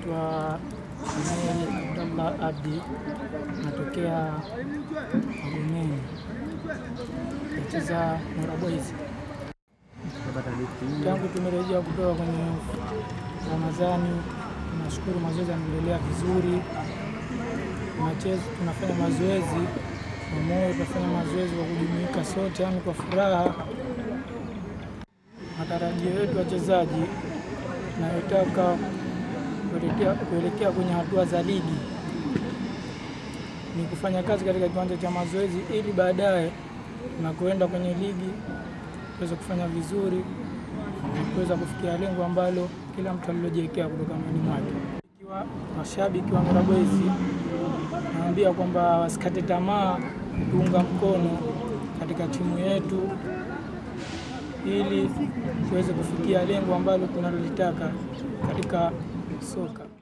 naitwa Abdallah Abdi, natokea Magomeni, nacheza Mora Boys. Tangu tumerejea kutoka kwenye Ramadhani, tunashukuru mazoezi yanaendelea vizuri. Tunafanya mazoezi kwa moyo, tunafanya mazoezi kwa kujumuika sote, yani kwa furaha. Matarajio yetu wachezaji tunayotaka kuelekea kwenye hatua za ligi ni kufanya kazi katika kiwanja cha mazoezi, ili baadaye tunakwenda kwenye ligi tuweze kufanya vizuri na kuweza kufikia lengo ambalo kila mtu alilojiwekea kutoka moyoni mwake. Ikiwa mashabiki wa Mora Boys, naambia kwamba wasikate tamaa kuunga mkono katika timu yetu ili tuweze kufikia lengo ambalo tunalolitaka katika soka.